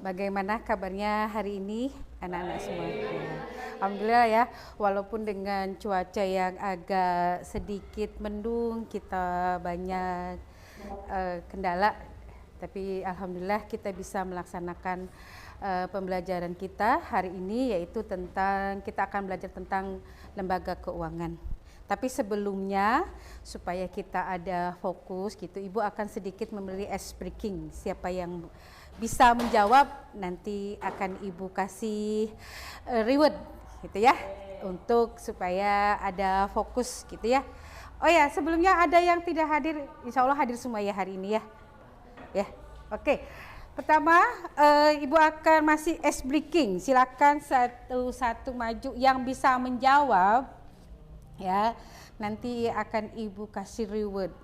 Bagaimana kabarnya hari ini anak-anak semua? Alhamdulillah ya, walaupun dengan cuaca yang agak sedikit mendung, kita banyak kendala, tapi alhamdulillah kita bisa melaksanakan pembelajaran kita hari ini, yaitu kita akan belajar tentang lembaga keuangan. Tapi sebelumnya, supaya kita ada fokus gitu, Ibu akan sedikit memberi ice breaking. Siapa yang bisa menjawab nanti akan Ibu kasih reward gitu ya, untuk supaya ada fokus gitu ya. Oh ya, sebelumnya ada yang tidak hadir, insya Allah hadir semua ya hari ini ya. Ya, oke. Pertama, Ibu akan masih ice breaking. Silakan satu-satu maju yang bisa menjawab ya. Nanti akan Ibu kasih reward.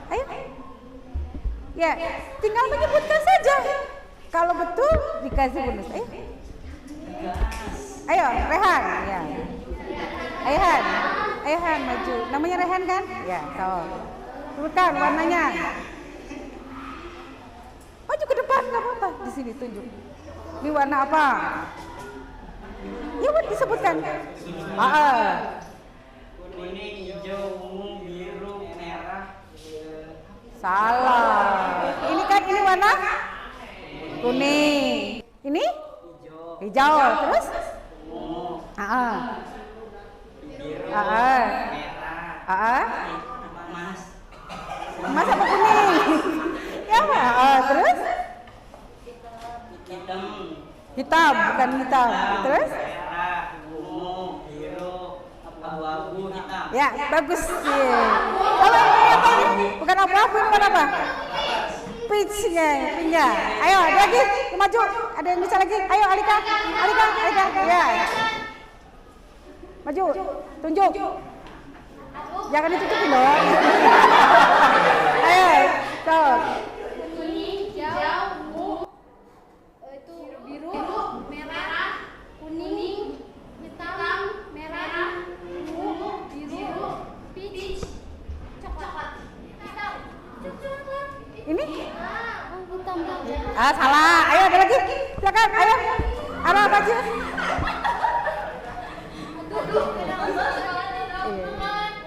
Ayo. Ya, tinggal menyebutkan saja. Kalau betul dikasih bonus. Ayo, Rehan. Ya. Ayo Han, maju. Namanya Rehan kan? Ya, so. Sebutkan warnanya. Maju ke depan, nggak apa-apa. Di sini tunjuk. Ini warna apa? Ya, disebutkan. Kuning, hijau, ungu, biru, merah. Salah. Ini kan ini warna kuning. Ini hijau. Terus? Biru, merah. Emas apa kuning? Ya, terus? Hitam, bukan hitam. Terus? Merah, ungu, biru, abu-abu, hitam. Ya, bagus. Kalau ini apa ini? Bukan apa-apa, ini bukan apa? Peach-nya. Ayo, ada lagi, maju. Ada yang bisa lagi? Ayo, Alika. Ya. Maju, tunjuk. Jangan ditutupin dong. Ayo, tuh. Kuning, hijau, ungu, itu biru, merah, kuning, hitam, merah, ungu, biru, peach, coklat. Ini? Hitam. Salah. Ayo, ada lagi. Silakan, ayo. Arah maju.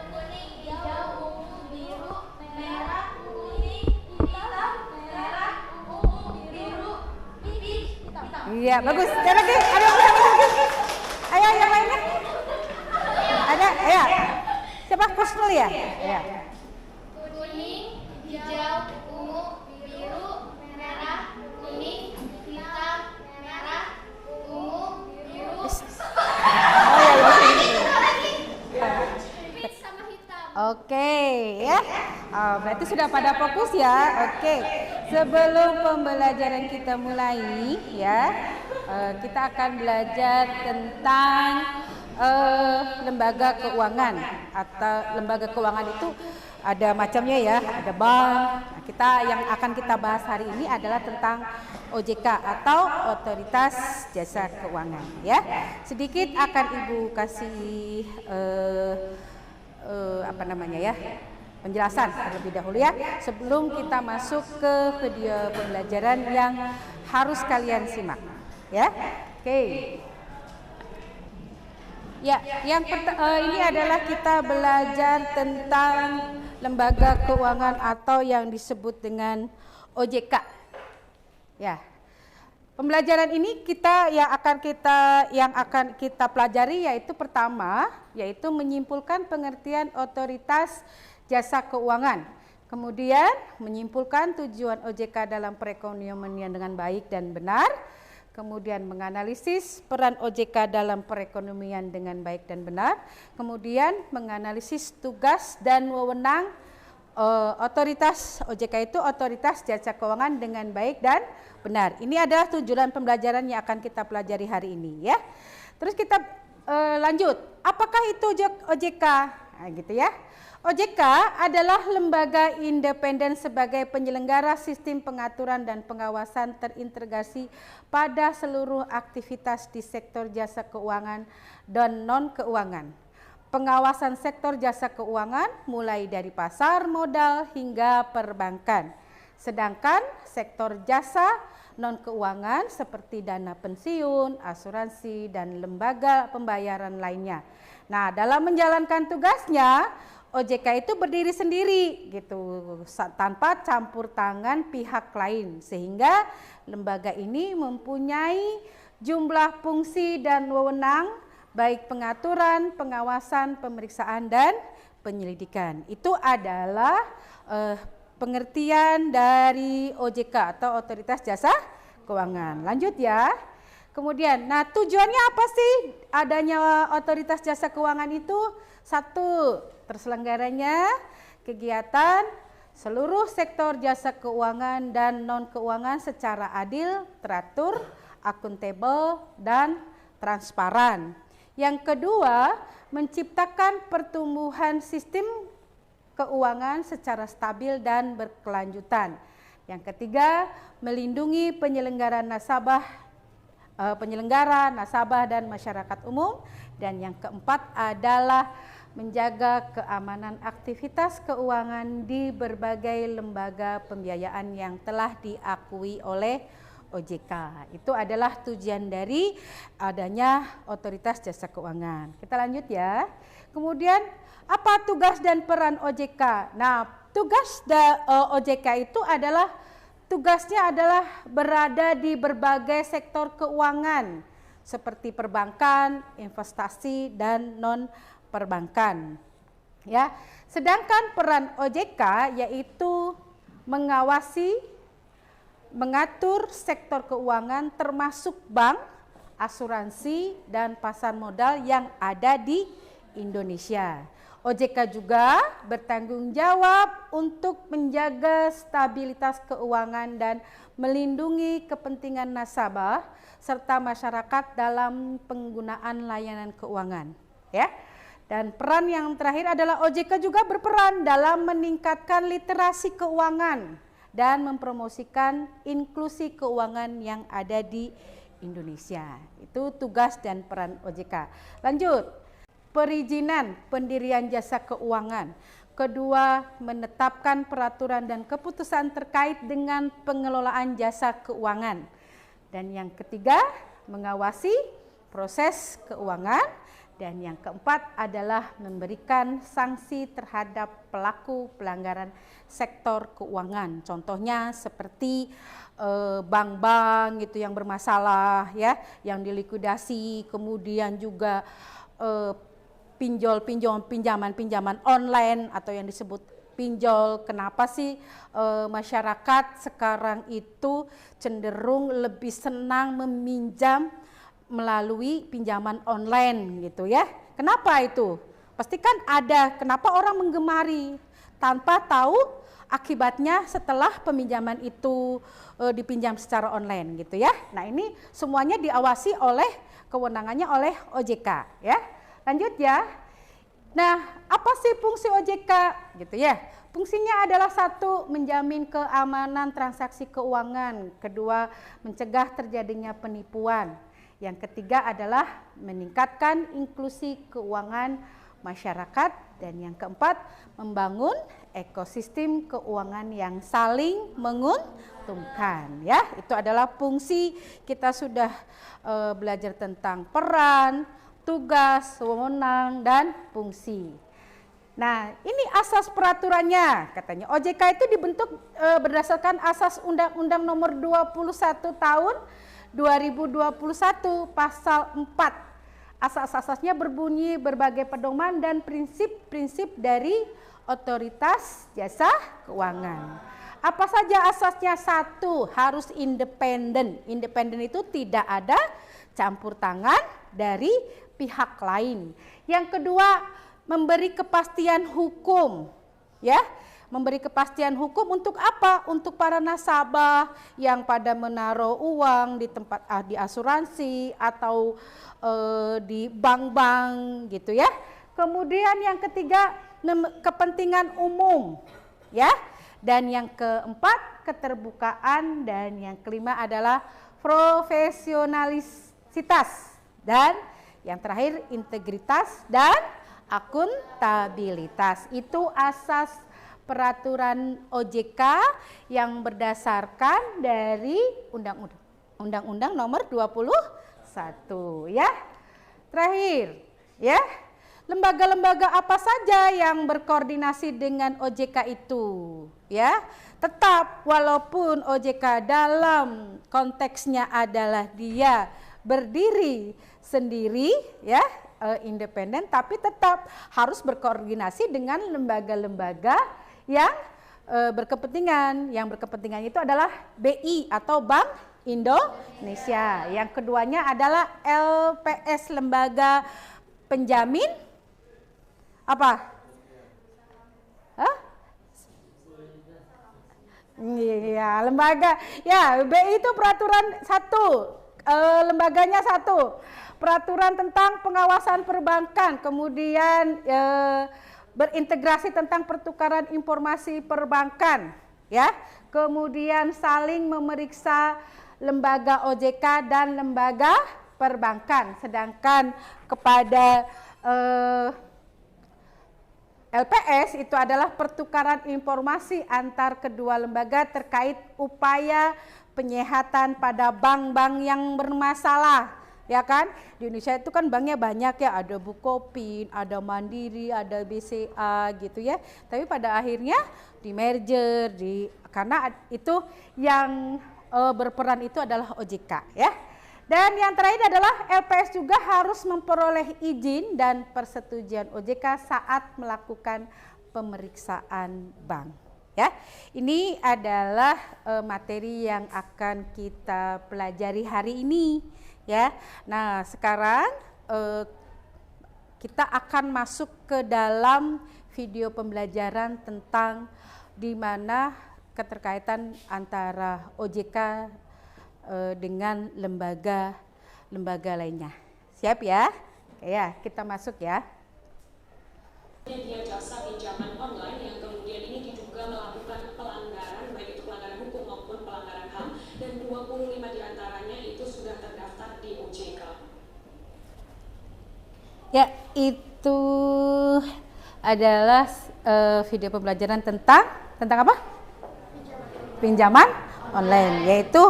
Kuning, hijau, ungu, biru, merah, kuning, hitam, merah, ungu, biru, peach, hitam. Iya, bagus. Ada lagi. Ada yang bisa lagi. Ayo, yang lainnya. Ada, ayo. Siapa? Kusnul ya? Iya. Kuning, hijau, ungu, biru, merah, kuning, hitam, merah, ungu, biru. Peach sama hitam. Oke, ya. Berarti sudah pada fokus ya. Oke. Sebelum pembelajaran kita mulai ya, kita akan belajar tentang lembaga keuangan. Atau lembaga keuangan itu ada macamnya ya, ada bank. Nah, yang akan kita bahas hari ini adalah tentang OJK atau Otoritas Jasa Keuangan ya. Sedikit akan Ibu kasih penjelasan terlebih dahulu ya, sebelum kita masuk ke video pembelajaran yang harus kalian simak ya. Oke. Ya, ini adalah kita belajar tentang lembaga keuangan atau yang disebut dengan OJK. Ya. Pembelajaran ini yang akan kita pelajari yaitu pertama, yaitu menyimpulkan pengertian otoritas jasa keuangan. Kemudian menyimpulkan tujuan OJK dalam perekonomian dengan baik dan benar. Kemudian menganalisis peran OJK dalam perekonomian dengan baik dan benar. Kemudian menganalisis tugas dan wewenang otoritas OJK itu otoritas jasa keuangan dengan baik dan benar. Ini adalah tujuan pembelajaran yang akan kita pelajari hari ini ya. Terus kita lanjut. Apakah itu OJK? Nah, gitu ya. OJK adalah lembaga independen sebagai penyelenggara sistem pengaturan dan pengawasan terintegrasi pada seluruh aktivitas di sektor jasa keuangan dan non-keuangan. Pengawasan sektor jasa keuangan mulai dari pasar modal hingga perbankan. Sedangkan sektor jasa non-keuangan seperti dana pensiun, asuransi, dan lembaga pembayaran lainnya. Nah, dalam menjalankan tugasnya, OJK itu berdiri sendiri gitu, tanpa campur tangan pihak lain, sehingga lembaga ini mempunyai jumlah fungsi dan wewenang baik pengaturan, pengawasan, pemeriksaan, dan penyelidikan. Itu adalah pengertian dari OJK atau Otoritas Jasa Keuangan. Lanjut ya. Kemudian, nah tujuannya apa sih adanya Otoritas Jasa Keuangan itu? Satu, terselenggaranya kegiatan seluruh sektor jasa keuangan dan non-keuangan secara adil, teratur, akuntabel, dan transparan. Yang kedua, menciptakan pertumbuhan sistem keuangan secara stabil dan berkelanjutan. Yang ketiga, melindungi penyelenggara, nasabah dan masyarakat umum. Dan yang keempat adalah menjaga keamanan aktivitas keuangan di berbagai lembaga pembiayaan yang telah diakui oleh OJK. Itu adalah tujuan dari adanya Otoritas Jasa Keuangan. Kita lanjut ya. Kemudian apa tugas dan peran OJK? Nah, tugas OJK itu adalah tugasnya adalah berada di berbagai sektor keuangan seperti perbankan, investasi, dan non perbankan. Ya. Sedangkan peran OJK yaitu mengawasi, mengatur sektor keuangan termasuk bank, asuransi, dan pasar modal yang ada di Indonesia. OJK juga bertanggung jawab untuk menjaga stabilitas keuangan dan melindungi kepentingan nasabah serta masyarakat dalam penggunaan layanan keuangan. Ya. Dan peran yang terakhir adalah OJK juga berperan dalam meningkatkan literasi keuangan dan mempromosikan inklusi keuangan yang ada di Indonesia. Itu tugas dan peran OJK. Lanjut. Perizinan pendirian jasa keuangan. Kedua, menetapkan peraturan dan keputusan terkait dengan pengelolaan jasa keuangan. Dan yang ketiga, mengawasi proses keuangan. Dan yang keempat adalah memberikan sanksi terhadap pelaku pelanggaran sektor keuangan. Contohnya seperti bank-bank gitu yang bermasalah ya, yang dilikuidasi, kemudian juga pinjaman online atau yang disebut pinjol. Kenapa sih masyarakat sekarang itu cenderung lebih senang meminjam melalui pinjaman online gitu ya? Kenapa itu? Pasti kan ada kenapa orang menggemari tanpa tahu akibatnya setelah peminjaman itu dipinjam secara online gitu ya. Nah, ini semuanya diawasi oleh kewenangannya oleh OJK ya. Lanjut ya. Nah, apa sih fungsi OJK gitu ya? Fungsinya adalah satu, menjamin keamanan transaksi keuangan. Kedua, mencegah terjadinya penipuan. Yang ketiga adalah meningkatkan inklusi keuangan masyarakat. Dan yang keempat, membangun ekosistem keuangan yang saling menguntungkan. Ya, itu adalah fungsi. Kita sudah belajar tentang peran, tugas, wewenang, dan fungsi. Nah, ini asas peraturannya. Katanya OJK itu dibentuk berdasarkan asas Undang-Undang Nomor 21 Tahun 2021 Pasal 4. Asas-asasnya berbunyi berbagai pedoman dan prinsip-prinsip dari Otoritas Jasa Keuangan. Apa saja asasnya? Satu, harus independen. Independen itu tidak ada campur tangan dari pihak lain. Yang kedua, memberi kepastian hukum. Ya, memberi kepastian hukum untuk apa? Untuk para nasabah yang pada menaruh uang di tempat di asuransi atau di bank-bank gitu ya. Kemudian yang ketiga, kepentingan umum ya. Dan yang keempat, keterbukaan. Dan yang kelima adalah profesionalitas. Dan yang terakhir, integritas dan akuntabilitas. Itu asas peraturan OJK yang berdasarkan dari Undang-Undang Nomor 21 ya. Terakhir ya. Lembaga-lembaga apa saja yang berkoordinasi dengan OJK itu ya. Tetap walaupun OJK dalam konteksnya adalah dia berdiri sendiri ya, independen, tapi tetap harus berkoordinasi dengan lembaga-lembaga yang berkepentingan. Yang berkepentingan itu adalah BI atau Bank Indonesia. Yang keduanya adalah LPS, lembaga penjamin apa? Hah? Iya, lembaga. Ya, BI itu peraturan satu, lembaganya satu. Peraturan tentang pengawasan perbankan, kemudian berintegrasi tentang pertukaran informasi perbankan, ya. Kemudian saling memeriksa lembaga OJK dan lembaga perbankan. Sedangkan kepada LPS itu adalah pertukaran informasi antar kedua lembaga terkait upaya penyehatan pada bank-bank yang bermasalah, ya kan? Di Indonesia itu kan banknya banyak ya, ada Bukopin, ada Mandiri, ada BCA gitu ya. Tapi pada akhirnya di merger, karena itu yang berperan itu adalah OJK ya. Dan yang terakhir adalah LPS juga harus memperoleh izin dan persetujuan OJK saat melakukan pemeriksaan bank. Ya, ini adalah materi yang akan kita pelajari hari ini. Ya, nah sekarang kita akan masuk ke dalam video pembelajaran tentang di mana keterkaitan antara OJK dengan lembaga lainnya. Siap ya? Ya, kita masuk ya. Penyedia jasa pinjaman online yang kemudian ini diduga melakukan pelanggaran, baik itu pelanggaran hukum maupun pelanggaran HAM, dan 25 diantaranya itu sudah terdaftar di OJK. Ya, itu adalah video pembelajaran tentang apa? Pinjaman online, yaitu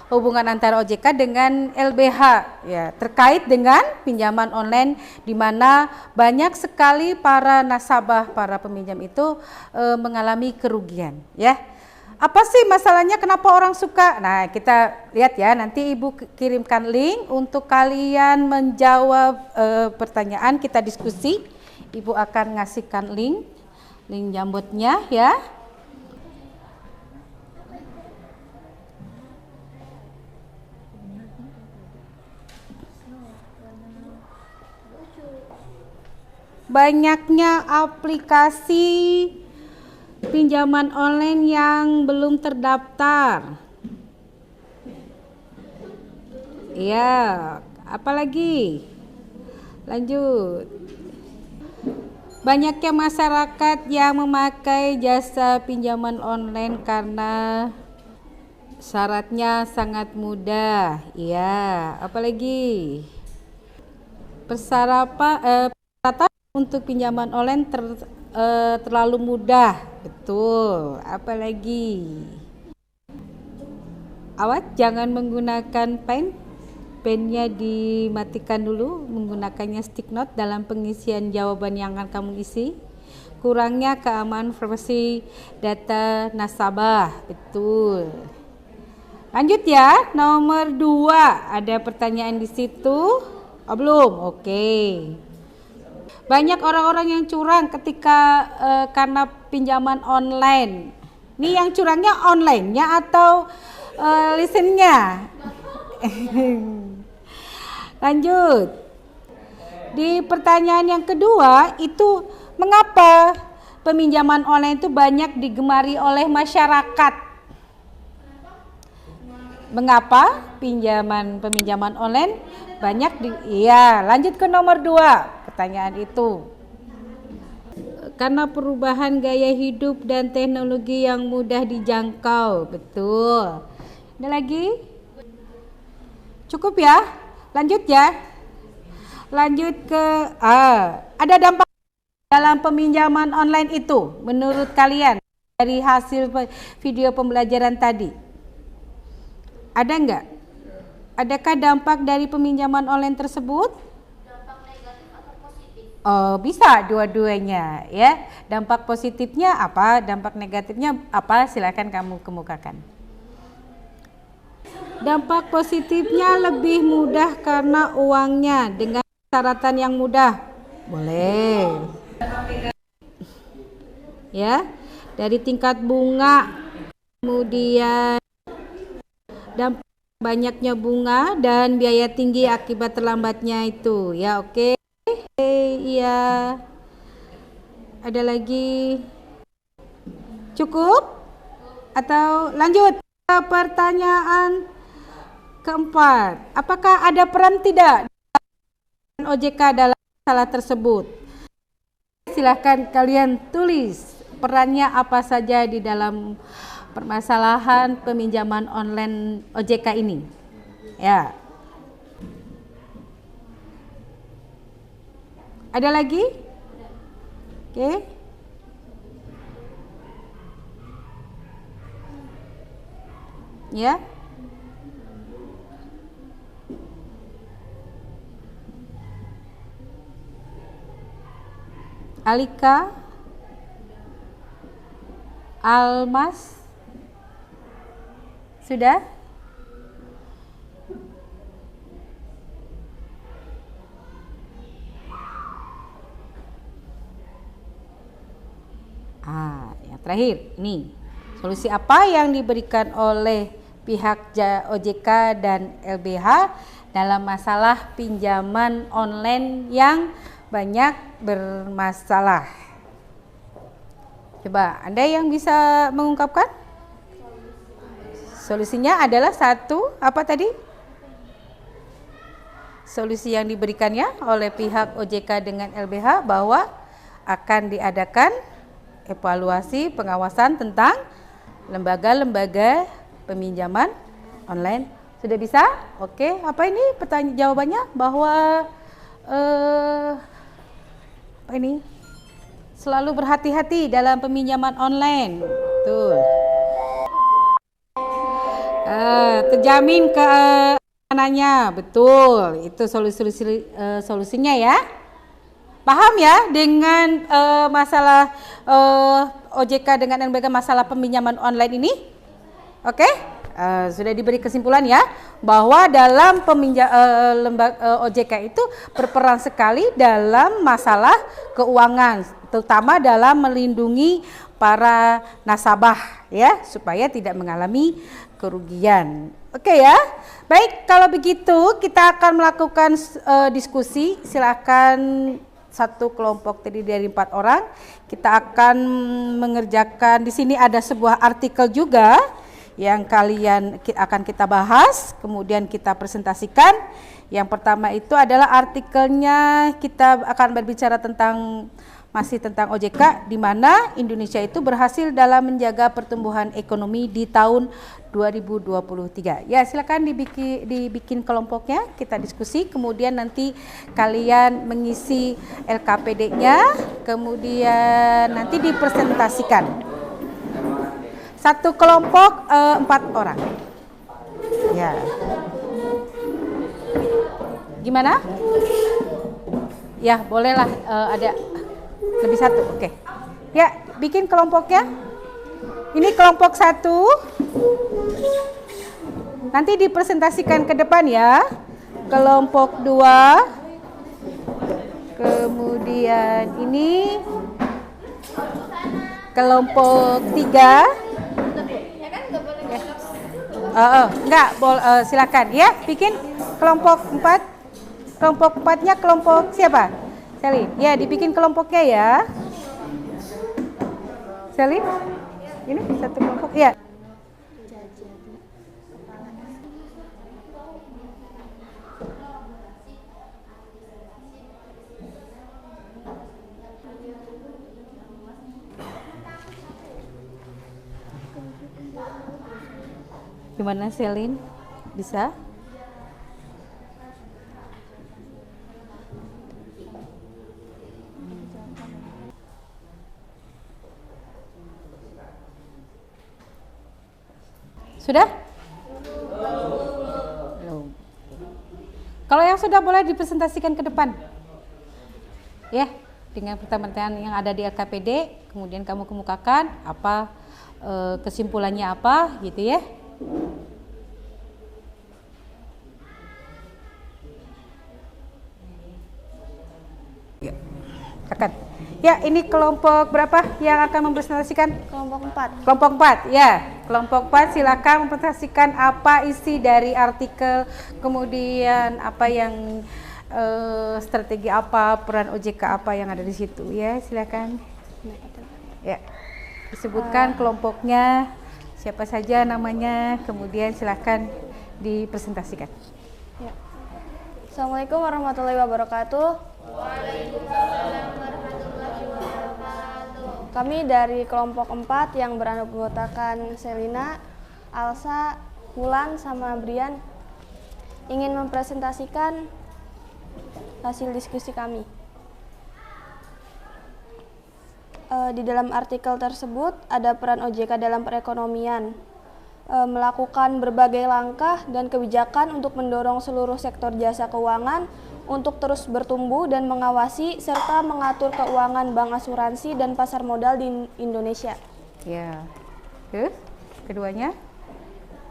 hubungan antara OJK dengan LBH ya, terkait dengan pinjaman online, di mana banyak sekali para nasabah, para peminjam itu mengalami kerugian ya. Apa sih masalahnya, kenapa orang suka? Nah, kita lihat ya, nanti Ibu kirimkan link untuk kalian menjawab pertanyaan, kita diskusi. Ibu akan ngasihkan link Jambotnya ya. Banyaknya aplikasi pinjaman online yang belum terdaftar. Ya, apalagi? Lanjut. Banyaknya masyarakat yang memakai jasa pinjaman online karena syaratnya sangat mudah. Ya, apalagi? Persyaratan untuk pinjaman online terlalu mudah, betul. Apalagi? Awas jangan menggunakan pennya dimatikan dulu, menggunakannya stick note dalam pengisian jawaban yang akan kamu isi. Kurangnya keamanan privasi data nasabah, betul. Lanjut ya, nomor 2, ada pertanyaan di situ? Oh, belum, oke. Banyak orang-orang yang curang ketika karena pinjaman online. Ini yang curangnya online-nya atau lisennya? Lanjut. Di pertanyaan yang kedua itu, mengapa peminjaman online itu banyak digemari oleh masyarakat? Mengapa peminjaman online banyak iya, lanjut ke nomor 2. Pertanyaan itu. Karena perubahan gaya hidup dan teknologi yang mudah dijangkau, betul. Ada lagi? Cukup ya? Lanjut ya. Lanjut ke ada dampak dalam peminjaman online itu menurut kalian? dari hasil video pembelajaran tadi? Ada enggak? Adakah dampak dari peminjaman online tersebut? Dampak negatif atau positif? Oh, bisa dua-duanya ya. Dampak positifnya apa? Dampak negatifnya apa? Silakan kamu kemukakan. Dampak positifnya lebih mudah karena uangnya dengan persyaratan yang mudah. Boleh. Ya, dari tingkat bunga, kemudian dampak banyaknya bunga dan biaya tinggi akibat terlambatnya itu. Ya, oke. Iya. Ada lagi? Cukup? Atau lanjut ke pertanyaan keempat, apakah ada peran tidak OJK dalam masalah tersebut? Silahkan kalian tulis perannya apa saja di dalam permasalahan peminjaman online OJK ini. Ya. Ada lagi? Oke. Ya. Alika, Almas, sudah? Yang terakhir, ini solusi apa yang diberikan oleh pihak OJK dan LBH dalam masalah pinjaman online yang banyak bermasalah. Coba Anda yang bisa mengungkapkan? Solusinya adalah satu, apa tadi? Solusi yang diberikannya oleh pihak OJK dengan LBH bahwa akan diadakan evaluasi pengawasan tentang lembaga-lembaga peminjaman online. Sudah bisa? Oke, apa ini pertanyaan jawabannya? Bahwa apa ini? Selalu berhati-hati dalam peminjaman online. Tuh. Terjamin keamanannya, betul. Itu solusinya ya. Paham ya dengan masalah OJK dengan lembaga masalah peminjaman online ini? Oke? Sudah diberi kesimpulan ya bahwa dalam lembaga OJK itu berperan sekali dalam masalah keuangan, terutama dalam melindungi para nasabah ya supaya tidak mengalami kerugian. Oke ya. Baik, kalau begitu kita akan melakukan diskusi. Silakan satu kelompok terdiri dari 4 orang. Kita akan mengerjakan, di sini ada sebuah artikel juga yang kalian akan kita bahas, kemudian kita presentasikan. Yang pertama itu adalah artikelnya, kita akan berbicara masih tentang OJK, di mana Indonesia itu berhasil dalam menjaga pertumbuhan ekonomi di tahun 2023. Ya, silakan dibikin kelompoknya, kita diskusi, kemudian nanti kalian mengisi LKPD-nya, kemudian nanti dipresentasikan. Satu kelompok 4 orang. Ya. Gimana? Ya, bolehlah ada lebih satu. Oke. Ya, bikin kelompoknya. Ini kelompok 1. Nanti dipresentasikan ke depan ya. Kelompok 2. Kemudian ini kelompok 3. Silakan ya, bikin kelompok 4. Kelompok 4-nya kelompok siapa? Selin. Ya, dibikin kelompoknya ya. Selin. Ini satu kelompok ya. Gimana Selin? Bisa? Sudah? Belum. Kalau yang sudah boleh dipresentasikan ke depan. Ya, dengan pertanyaan yang ada di LKPD, kemudian kamu kemukakan apa kesimpulannya apa gitu ya. Ya, akan. Ya, ini kelompok berapa yang akan mempresentasikan? Kelompok 4. Kelompok 4, ya. Kelompok 4 silakan mempresentasikan apa isi dari artikel, kemudian apa yang strategi apa, peran OJK apa yang ada di situ ya, silakan. Ya. Disebutkan kelompoknya, siapa saja namanya, kemudian silakan dipresentasikan. Ya. Assalamualaikum warahmatullahi wabarakatuh. Kami dari kelompok 4 yang beranggotakan Selina, Alsa, Wulan, sama Brian ingin mempresentasikan hasil diskusi kami. Di dalam artikel tersebut ada peran OJK dalam perekonomian, melakukan berbagai langkah dan kebijakan untuk mendorong seluruh sektor jasa keuangan untuk terus bertumbuh dan mengawasi serta mengatur keuangan bank, asuransi, dan pasar modal di Indonesia. Ya. Terus keduanya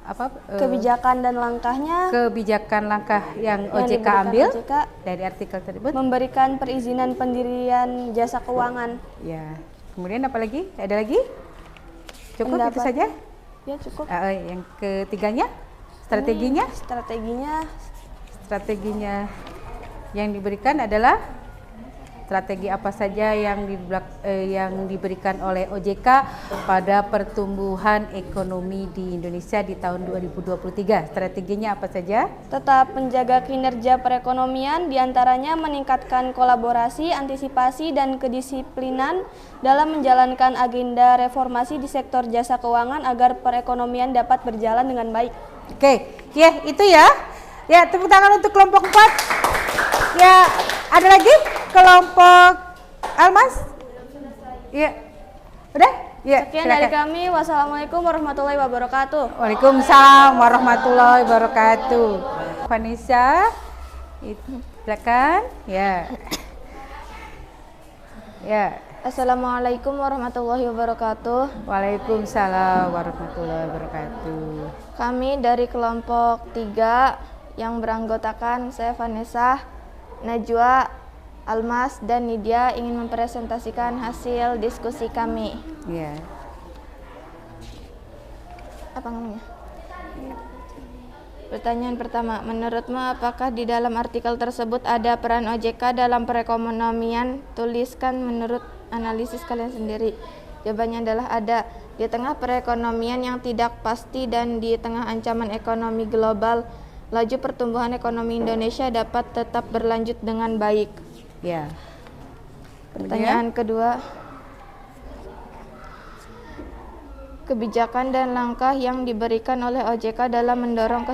apa? Kebijakan dan langkahnya. Kebijakan langkah yang OJK diberikan ambil OJK dari artikel tersebut. memberikan perizinan pendirian jasa keuangan. Ya. Kemudian apa lagi? Ada lagi? Cukup itu Pendapat- saja? Ya cukup. Yang ketiganya? Strateginya? Strateginya yang diberikan adalah strategi apa saja yang diberikan oleh OJK pada pertumbuhan ekonomi di Indonesia di tahun 2023. Strateginya apa saja? Tetap menjaga kinerja perekonomian, diantaranya meningkatkan kolaborasi, antisipasi, dan kedisiplinan dalam menjalankan agenda reformasi di sektor jasa keuangan agar perekonomian dapat berjalan dengan baik. Oke, ya itu ya. Ya, tepuk tangan untuk kelompok 4. Ya, ada lagi kelompok Almas? Ya, udah? Ya, Sekian silakan. dari kami. Wassalamualaikum warahmatullahi wabarakatuh. Waalaikumsalam warahmatullahi wabarakatuh. Vanessa, silakan. Ya. Ya. Assalamualaikum warahmatullahi wabarakatuh. Waalaikumsalam warahmatullahi wabarakatuh. Kami dari kelompok 3 yang beranggotakan saya Vanessa, Najwa, Almas, dan Nidia ingin mempresentasikan hasil diskusi kami. Ya. Apa namanya? Pertanyaan pertama, menurutmu apakah di dalam artikel tersebut ada peran OJK dalam perekonomian? Tuliskan menurut analisis kalian sendiri. Jawabannya adalah ada. Di tengah perekonomian yang tidak pasti dan di tengah ancaman ekonomi global, laju pertumbuhan ekonomi Indonesia dapat tetap berlanjut dengan baik. Ya. Pertanyaan kedua, kebijakan dan langkah yang diberikan oleh OJK dalam mendorong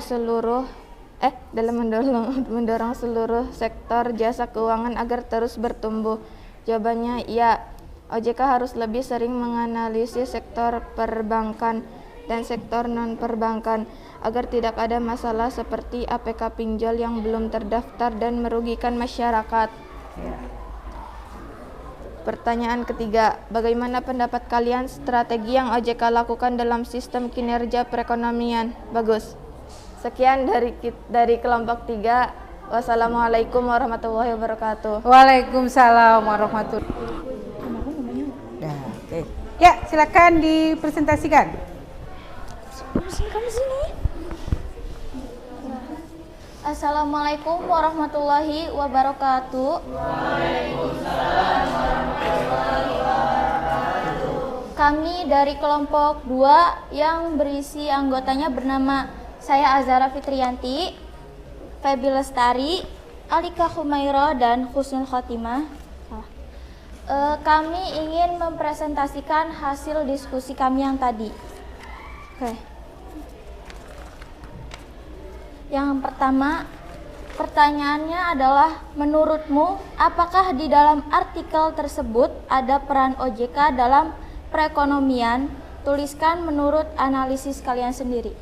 seluruh sektor jasa keuangan agar terus bertumbuh. Jawabannya ya. OJK harus lebih sering menganalisis sektor perbankan dan sektor non-perbankan agar tidak ada masalah seperti APK pinjol yang belum terdaftar dan merugikan masyarakat. Ya. Pertanyaan ketiga, bagaimana pendapat kalian strategi yang OJK lakukan dalam sistem kinerja perekonomian? Bagus. Sekian dari kelompok 3. Wassalamualaikum warahmatullahi wabarakatuh. Waalaikumsalam warahmatullahi wabarakatuh. Oke. Ya, silakan dipresentasikan. Kamu sini. Assalamualaikum warahmatullahi wabarakatuh. Kami dari kelompok 2 yang berisi anggotanya bernama saya Azara Fitriyanti, Febi Lestari, Alika Humaira, dan Husnul Khotimah. Kami ingin mempresentasikan hasil diskusi kami yang tadi. Oke. Yang pertama, pertanyaannya adalah, menurutmu apakah di dalam artikel tersebut ada peran OJK dalam perekonomian? Tuliskan menurut analisis kalian sendiri.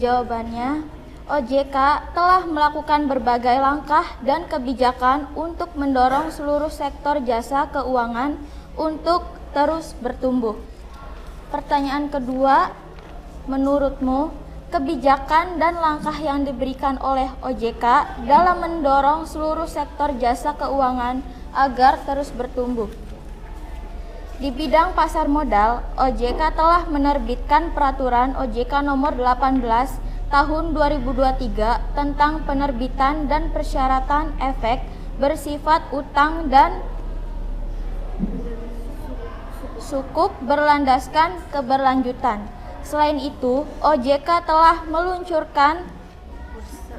Jawabannya, OJK telah melakukan berbagai langkah dan kebijakan untuk mendorong seluruh sektor jasa keuangan untuk terus bertumbuh. Pertanyaan kedua, menurutmu kebijakan dan langkah yang diberikan oleh OJK dalam mendorong seluruh sektor jasa keuangan agar terus bertumbuh? Di bidang pasar modal, OJK telah menerbitkan peraturan OJK nomor 18 tahun 2023 tentang penerbitan dan persyaratan efek bersifat utang dan sukuk berlandaskan keberlanjutan. Selain itu, OJK telah meluncurkan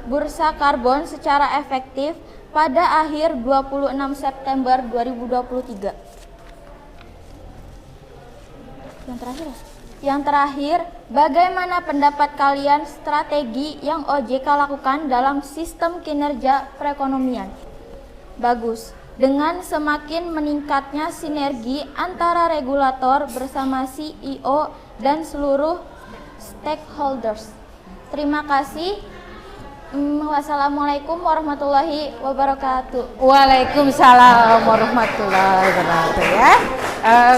bursa karbon secara efektif pada akhir 26 September 2023. Yang terakhir, bagaimana pendapat kalian strategi yang OJK lakukan dalam sistem kinerja perekonomian? Bagus. Dengan semakin meningkatnya sinergi antara regulator bersama CEO dan seluruh stakeholders. Terima kasih. Wassalamualaikum warahmatullahi wabarakatuh. Waalaikumsalam warahmatullahi wabarakatuh ya.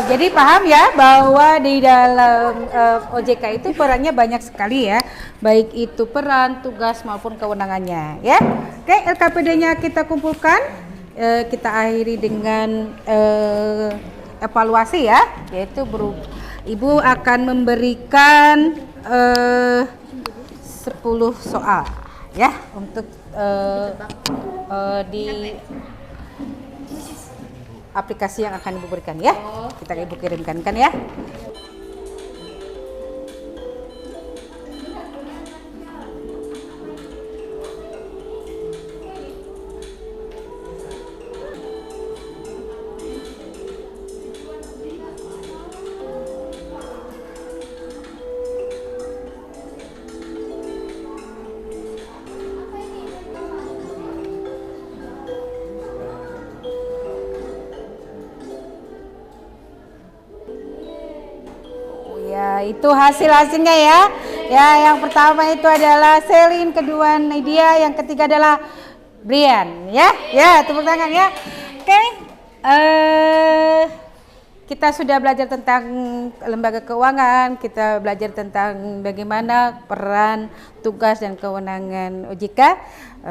Jadi paham ya bahwa di dalam OJK itu perannya banyak sekali ya, baik itu peran, tugas maupun kewenangannya ya. Oke, LKPD-nya kita kumpulkan, kita akhiri dengan evaluasi ya, yaitu Ibu akan memberikan 10 soal ya untuk di aplikasi yang akan Ibu berikan ya. Kita Ibu kirimkan kan ya. Itu hasil-hasilnya ya. Ya, yang pertama itu adalah Selin, kedua Nidia, yang ketiga adalah Brian ya. Ya, tepuk tangan ya. Oke. Kita sudah belajar tentang lembaga keuangan, kita belajar tentang bagaimana peran, tugas dan kewenangan OJK.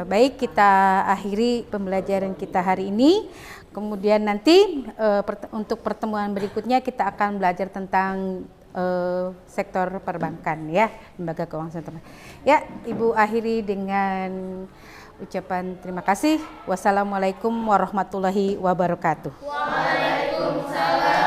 Baik, kita akhiri pembelajaran kita hari ini. Kemudian nanti untuk pertemuan berikutnya kita akan belajar tentang sektor perbankan ya, lembaga keuangan teman. Ya, Ibu akhiri dengan ucapan terima kasih. Wassalamualaikum warahmatullahi wabarakatuh. Waalaikumsalam.